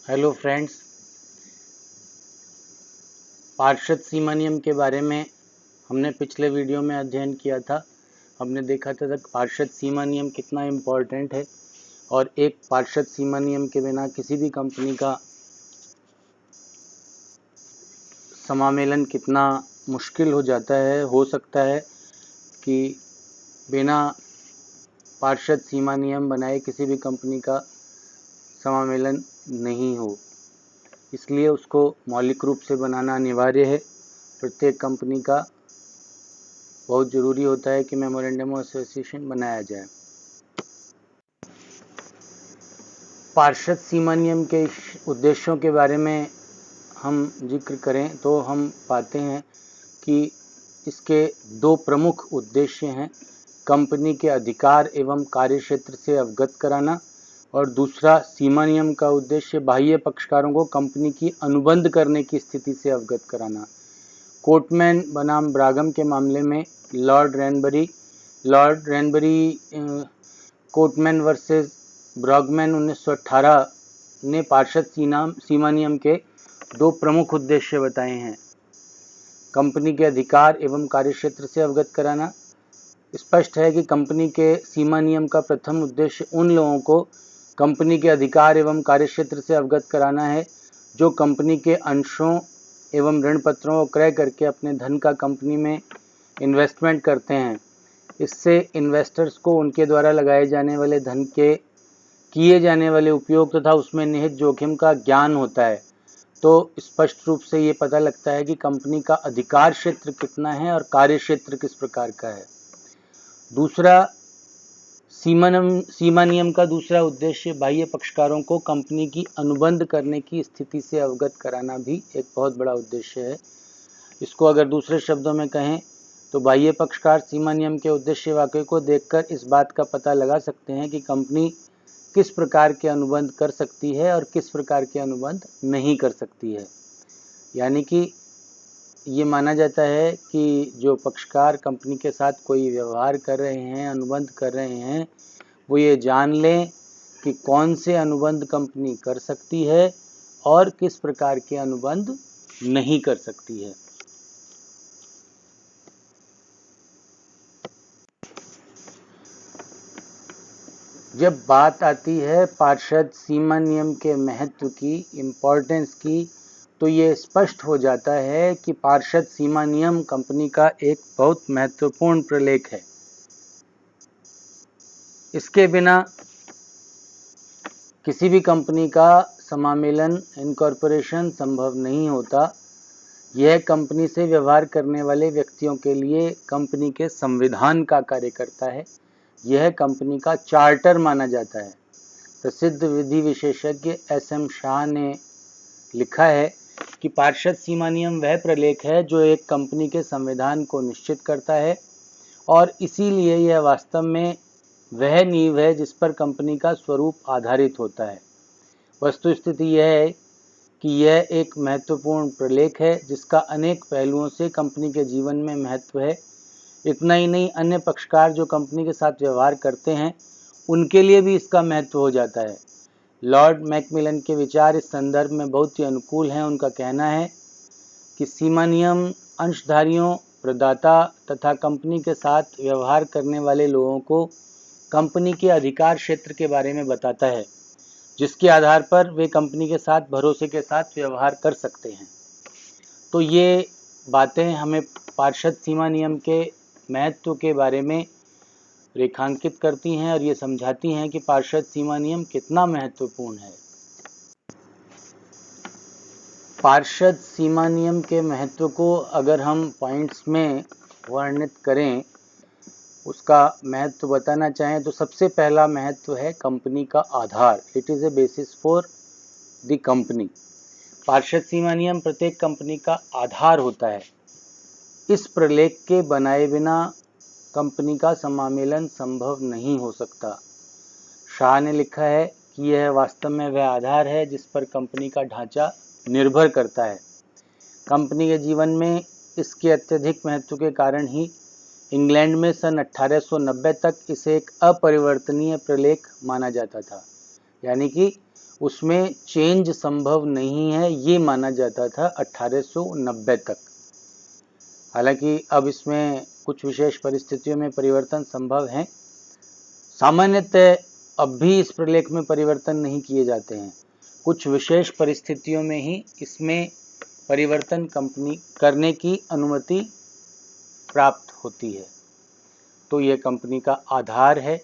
Hello friends, पार्षद सीमा नियम के बारे में हमने पिछले वीडियो में अध्ययन किया था। हमने देखा था कि पार्षद सीमा नियम कितना इम्पोर्टेंट है और एक पार्षद सीमा नियम के बिना किसी भी कंपनी का समामेलन कितना मुश्किल हो जाता है। हो सकता है कि बिना पार्षद सीमा नियम बनाए किसी भी कंपनी का समामेलन नहीं हो, इसलिए उसको मौलिक रूप से बनाना अनिवार्य है। प्रत्येक कंपनी का बहुत ज़रूरी होता है कि मेमोरेंडम ऑफ एसोसिएशन बनाया जाए। पार्षद सीमा नियम के उद्देश्यों के बारे में हम जिक्र करें तो हम पाते हैं कि इसके दो प्रमुख उद्देश्य हैं। कंपनी के अधिकार एवं कार्यक्षेत्र से अवगत कराना और दूसरा सीमा नियम का उद्देश्य बाह्य पक्षकारों को कंपनी की अनुबंध करने की स्थिति से अवगत कराना। कोटमैन बनाम ब्रागम के मामले में लॉर्ड रैनबरी कोटमैन वर्सेस ब्रागमैन 1918 ने पार्षद सीमा नियम के दो प्रमुख उद्देश्य बताए हैं। कंपनी के अधिकार एवं कार्यक्षेत्र से अवगत कराना। स्पष्ट है कि कंपनी के सीमा नियम का प्रथम उद्देश्य उन लोगों को कंपनी के अधिकार एवं कार्यक्षेत्र से अवगत कराना है जो कंपनी के अंशों एवं ऋण पत्रों को क्रय करके अपने धन का कंपनी में इन्वेस्टमेंट करते हैं। इससे इन्वेस्टर्स को उनके द्वारा लगाए जाने वाले धन के किए जाने वाले उपयोग तथा उसमें निहित जोखिम का ज्ञान होता है। तो स्पष्ट रूप से ये पता लगता है कि कंपनी का अधिकार क्षेत्र कितना है और कार्य क्षेत्र किस प्रकार का है। दूसरा, सीमा नियम का दूसरा उद्देश्य बाह्य पक्षकारों को कंपनी की अनुबंध करने की स्थिति से अवगत कराना भी एक बहुत बड़ा उद्देश्य है। इसको अगर दूसरे शब्दों में कहें तो बाह्य पक्षकार सीमा नियम के उद्देश्य वाक्य को देखकर इस बात का पता लगा सकते हैं कि कंपनी किस प्रकार के अनुबंध कर सकती है और किस प्रकार के अनुबंध नहीं कर सकती है। यानी कि ये माना जाता है कि जो पक्षकार कंपनी के साथ कोई व्यवहार कर रहे हैं, अनुबंध कर रहे हैं, वो ये जान लें कि कौन से अनुबंध कंपनी कर सकती है और किस प्रकार के अनुबंध नहीं कर सकती है। जब बात आती है पार्षद सीमा नियम के महत्व की, इम्पोर्टेंस की, तो ये स्पष्ट हो जाता है कि पार्षद सीमा नियम कंपनी का एक बहुत महत्वपूर्ण प्रलेख है। इसके बिना किसी भी कंपनी का समामेलन, इनकॉर्पोरेशन संभव नहीं होता। यह कंपनी से व्यवहार करने वाले व्यक्तियों के लिए कंपनी के संविधान का कार्य करता है। यह कंपनी का चार्टर माना जाता है। प्रसिद्ध विधि विशेषज्ञ SM शाह ने लिखा है कि पार्षद सीमा नियम वह प्रलेख है जो एक कंपनी के संविधान को निश्चित करता है और इसीलिए यह वास्तव में वह नींव है जिस पर कंपनी का स्वरूप आधारित होता है। वस्तुस्थिति यह है कि यह एक महत्वपूर्ण प्रलेख है जिसका अनेक पहलुओं से कंपनी के जीवन में महत्व है। इतना ही नहीं, अन्य पक्षकार जो कंपनी के साथ व्यवहार करते हैं उनके लिए भी इसका महत्व हो जाता है। लॉर्ड मैकमिलन के विचार इस संदर्भ में बहुत ही अनुकूल हैं। उनका कहना है कि सीमा नियम अंशधारियों, प्रदाता तथा कंपनी के साथ व्यवहार करने वाले लोगों को कंपनी के अधिकार क्षेत्र के बारे में बताता है, जिसके आधार पर वे कंपनी के साथ भरोसे के साथ व्यवहार कर सकते हैं। तो ये बातें हमें पार्षद सीमा नियम के महत्व के बारे में रेखांकित करती हैं और ये समझाती हैं कि पार्षद सीमा नियम कितना महत्वपूर्ण है। पार्षद सीमा नियम के महत्व को अगर हम पॉइंट्स में वर्णित करें, उसका महत्व बताना चाहें तो सबसे पहला महत्व है कंपनी का आधार। It is a basis for the company. पार्षद सीमा नियम प्रत्येक कंपनी का आधार होता है। इस प्रलेख के बनाए बिना कंपनी का समामेलन संभव नहीं हो सकता। शाह ने लिखा है कि यह वास्तव में वह आधार है जिस पर कंपनी का ढांचा निर्भर करता है। कंपनी के जीवन में इसके अत्यधिक महत्व के कारण ही इंग्लैंड में सन 1890 तक इसे एक अपरिवर्तनीय प्रलेख माना जाता था। यानी कि उसमें चेंज संभव नहीं है, ये माना जाता था 1890 तक। हालांकि अब इसमें कुछ विशेष परिस्थितियों में परिवर्तन संभव हैं। सामान्यतः अब भी इस प्रलेख में परिवर्तन नहीं किए जाते हैं। कुछ विशेष परिस्थितियों में ही इसमें परिवर्तन कंपनी करने की अनुमति प्राप्त होती है। तो यह कंपनी का आधार है,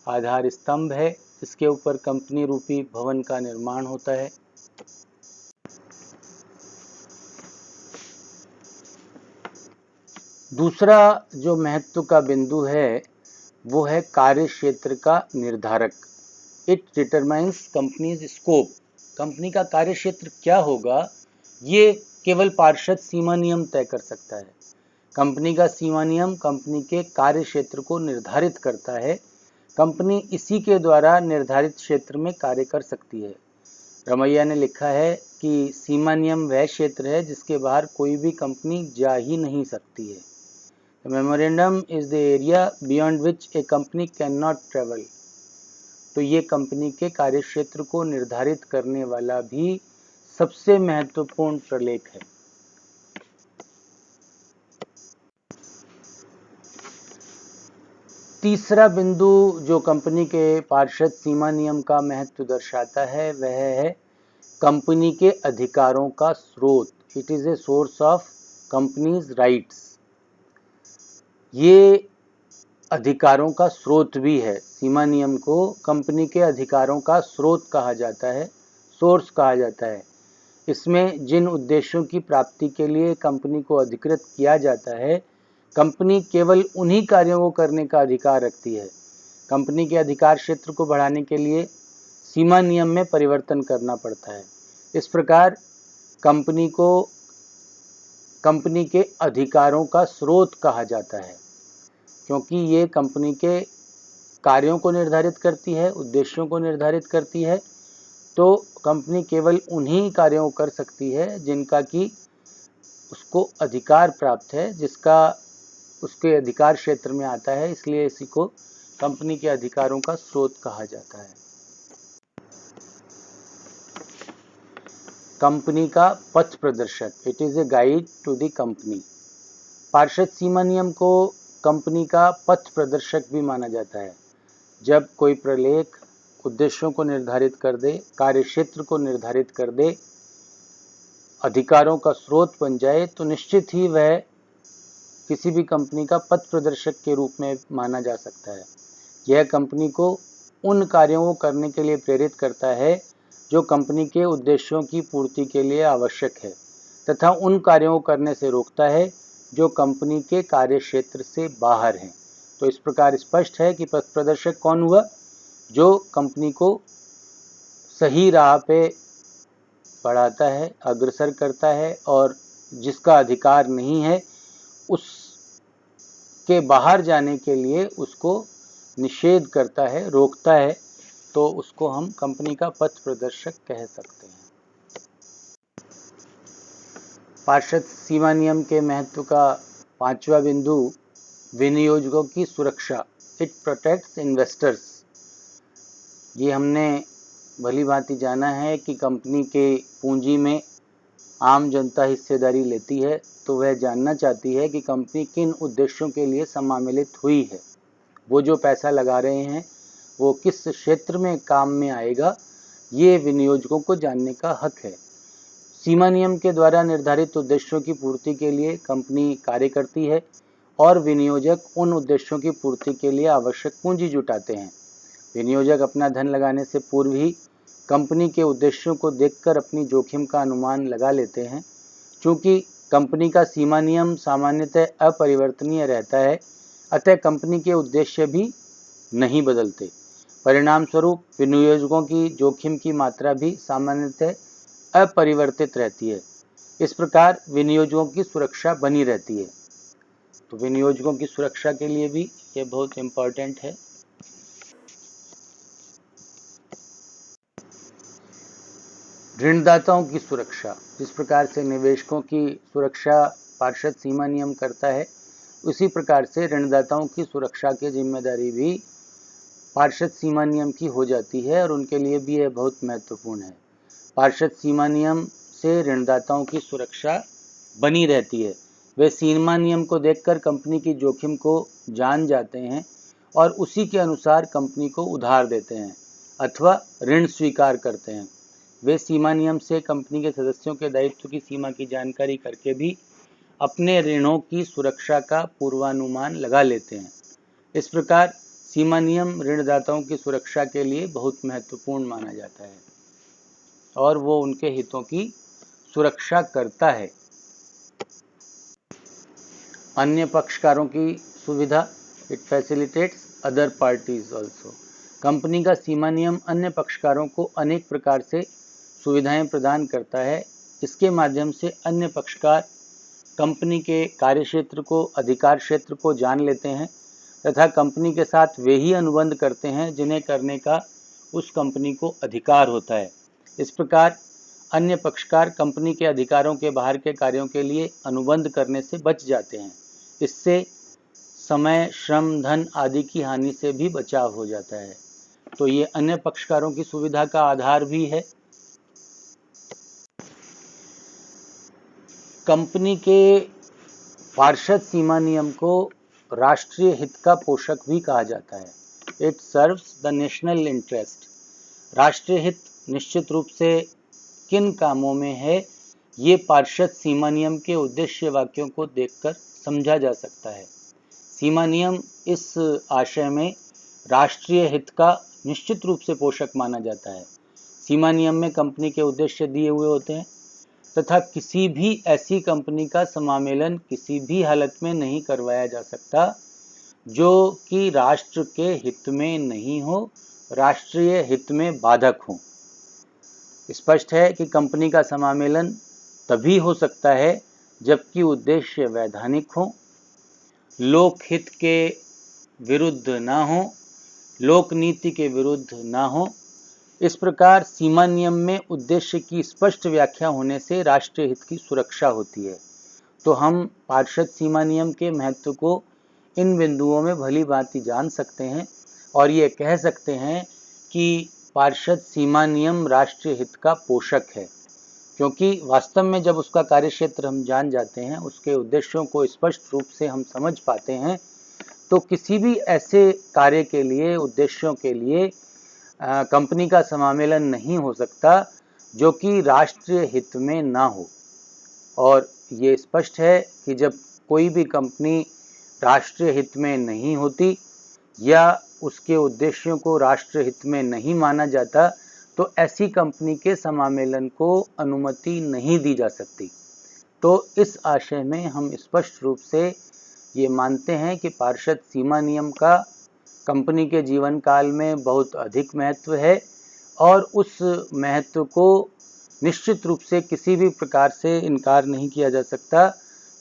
आधार स्तंभ है। इसके ऊपर कंपनी रूपी भवन का निर्माण होता है। दूसरा जो महत्व का बिंदु है वो है कार्य क्षेत्र का निर्धारक। It determines companies scope. Company का कार्य क्षेत्र क्या होगा ये केवल पार्षद सीमा नियम तय कर सकता है। कंपनी का सीमा नियम कंपनी के कार्य क्षेत्र को निर्धारित करता है। कंपनी इसी के द्वारा निर्धारित क्षेत्र में कार्य कर सकती है। रमैया ने लिखा है कि सीमा नियम वह क्षेत्र है जिसके बाहर कोई भी कंपनी जा ही नहीं सकती है। The memorandum is the area beyond which a company cannot travel. तो ये कंपनी के कार्य क्षेत्र को निर्धारित करने वाला भी सबसे महत्वपूर्ण प्रलेख है। तीसरा बिंदु जो कंपनी के पार्षद सीमा नियम का महत्व दर्शाता है वह है कंपनी के अधिकारों का स्रोत। It is a source of companies rights. ये अधिकारों का स्रोत भी है। सीमा नियम को कंपनी के अधिकारों का स्रोत कहा जाता है, सोर्स कहा जाता है। इसमें जिन उद्देश्यों की प्राप्ति के लिए कंपनी को अधिकृत किया जाता है, कंपनी केवल उन्हीं कार्यों को करने का अधिकार रखती है। कंपनी के अधिकार क्षेत्र को बढ़ाने के लिए सीमा नियम में परिवर्तन करना पड़ता है। इस प्रकार कंपनी को कंपनी के अधिकारों का स्रोत कहा जाता है, क्योंकि ये कंपनी के कार्यों को निर्धारित करती है, उद्देश्यों को निर्धारित करती है। तो कंपनी केवल उन्हीं कार्यों को कर सकती है जिनका कि उसको अधिकार प्राप्त है, जिसका उसके अधिकार क्षेत्र में आता है। इसलिए इसी को कंपनी के अधिकारों का स्रोत कहा जाता है। कंपनी का पथ प्रदर्शक। It is a guide to the company. पार्षद सीमा नियम को कंपनी का पथ प्रदर्शक भी माना जाता है। जब कोई प्रलेख उद्देश्यों को निर्धारित कर दे, कार्य क्षेत्र को निर्धारित कर दे, अधिकारों का स्रोत बन जाए, तो निश्चित ही वह किसी भी कंपनी का पथ प्रदर्शक के रूप में माना जा सकता है। यह कंपनी को उन कार्यों को करने के लिए प्रेरित करता है जो कंपनी के उद्देश्यों की पूर्ति के लिए आवश्यक है, तथा उन कार्यों को करने से रोकता है जो कंपनी के कार्य क्षेत्र से बाहर हैं। तो इस प्रकार स्पष्ट है कि पथ प्रदर्शक कौन हुआ? जो कंपनी को सही राह पे बढ़ाता है, अग्रसर करता है, और जिसका अधिकार नहीं है उसके बाहर जाने के लिए उसको निषेध करता है, रोकता है। तो उसको हम कंपनी का पथ प्रदर्शक कह सकते हैं। पार्षद सीमा नियम के महत्व का पांचवा बिंदु विनियोजकों की सुरक्षा। It protects investors. ये हमने भली भांति जाना है कि कंपनी के पूंजी में आम जनता हिस्सेदारी लेती है, तो वह जानना चाहती है कि कंपनी किन उद्देश्यों के लिए सम्मिलित हुई है। वो जो पैसा लगा रहे हैं वो किस क्षेत्र में काम में आएगा, ये विनियोजकों को जानने का हक है। सीमा नियम के द्वारा निर्धारित उद्देश्यों की पूर्ति के लिए कंपनी कार्य करती है और विनियोजक उन उद्देश्यों की पूर्ति के लिए आवश्यक पूंजी जुटाते हैं। विनियोजक अपना धन लगाने से पूर्व ही कंपनी के उद्देश्यों को देखकर अपनी जोखिम का अनुमान लगा लेते हैं। चूँकि कंपनी का सीमा नियम सामान्यतः अपरिवर्तनीय रहता है, अतः कंपनी के उद्देश्य भी नहीं बदलते। परिणाम स्वरूप विनियोजकों की जोखिम की मात्रा भी सामान्यतः अपरिवर्तित रहती है। इस प्रकार विनियोजकों की सुरक्षा बनी रहती है। तो विनियोजकों की सुरक्षा के लिए भी ये बहुत इम्पोर्टेंट है। ऋणदाताओं की सुरक्षा। जिस प्रकार से निवेशकों की सुरक्षा पार्षद सीमा नियम करता है, उसी प्रकार से ऋणदाताओं की सुरक्षा की जिम्मेदारी भी पार्षद सीमा नियम की हो जाती है और उनके लिए भी यह बहुत महत्वपूर्ण है। पार्षद सीमा नियम से ऋणदाताओं की सुरक्षा बनी रहती है। वे सीमा नियम को देखकर कंपनी की जोखिम को जान जाते हैं और उसी के अनुसार कंपनी को उधार देते हैं अथवा ऋण स्वीकार करते हैं। वे सीमा नियम से कंपनी के सदस्यों के दायित्व की सीमा की जानकारी करके भी अपने ऋणों की सुरक्षा का पूर्वानुमान लगा लेते हैं। इस प्रकार सीमा नियम ऋणदाताओं की सुरक्षा के लिए बहुत महत्वपूर्ण माना जाता है और वो उनके हितों की सुरक्षा करता है। अन्य पक्षकारों की सुविधा, it facilitates other parties also. Company का सीमा नियम अन्य पक्षकारों को अनेक प्रकार से सुविधाएं प्रदान करता है। इसके माध्यम से अन्य पक्षकार कंपनी के कार्यक्षेत्र को, अधिकार क्षेत्र को जान लेते हैं तथा कंपनी के साथ वे ही अनुबंध करते हैं जिन्हें करने का उस कंपनी को अधिकार होता है। इस प्रकार अन्य पक्षकार कंपनी के अधिकारों के बाहर के कार्यों के लिए अनुबंध करने से बच जाते हैं। इससे समय, श्रम, धन आदि की हानि से भी बचाव हो जाता है। तो ये अन्य पक्षकारों की सुविधा का आधार भी है। कंपनी के पार्षद सीमा नियम को राष्ट्रीय हित का पोषक भी कहा जाता है। It serves the national interest. राष्ट्रीय हित निश्चित रूप से किन कामों में है, ये पार्षद सीमा नियम के उद्देश्य वाक्यों को देखकर समझा जा सकता है। सीमा नियम इस आशय में राष्ट्रीय हित का निश्चित रूप से पोषक माना जाता है। सीमा नियम में कंपनी के उद्देश्य दिए हुए होते हैं तथा किसी भी ऐसी कंपनी का समामेलन किसी भी हालत में नहीं करवाया जा सकता जो कि राष्ट्र के हित में नहीं हो, राष्ट्रीय हित में बाधक हो। स्पष्ट है कि कंपनी का समामेलन तभी हो सकता है जबकि उद्देश्य वैधानिक हो, लोकहित के विरुद्ध ना हो, लोक नीति के विरुद्ध ना हो। इस प्रकार सीमा नियम में उद्देश्य की स्पष्ट व्याख्या होने से राष्ट्रीय हित की सुरक्षा होती है। तो हम पार्षद सीमा नियम के महत्व को इन बिंदुओं में भली भांति जान सकते हैं और ये कह सकते हैं कि पार्षद सीमा नियम राष्ट्रीय हित का पोषक है, क्योंकि वास्तव में जब उसका कार्यक्षेत्र हम जान जाते हैं, उसके उद्देश्यों को स्पष्ट रूप से हम समझ पाते हैं, तो किसी भी ऐसे कार्य के लिए, उद्देश्यों के लिए कंपनी का समामेलन नहीं हो सकता जो कि राष्ट्रीय हित में ना हो। और ये स्पष्ट है कि जब कोई भी कंपनी राष्ट्रीय हित में नहीं होती या उसके उद्देश्यों को राष्ट्रीय हित में नहीं माना जाता, तो ऐसी कंपनी के समामेलन को अनुमति नहीं दी जा सकती। तो इस आशय में हम स्पष्ट रूप से ये मानते हैं कि पार्षद सीमा नियम का कंपनी के जीवन काल में बहुत अधिक महत्व है और उस महत्व को निश्चित रूप से किसी भी प्रकार से इनकार नहीं किया जा सकता,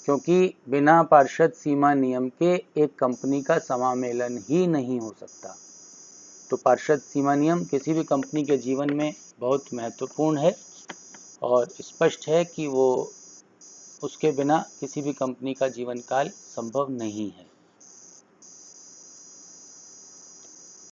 क्योंकि बिना पार्षद सीमा नियम के एक कंपनी का समामेलन ही नहीं हो सकता। तो पार्षद सीमा नियम किसी भी कंपनी के जीवन में बहुत महत्वपूर्ण है और स्पष्ट है कि वो उसके बिना किसी भी कंपनी का जीवन काल संभव नहीं है।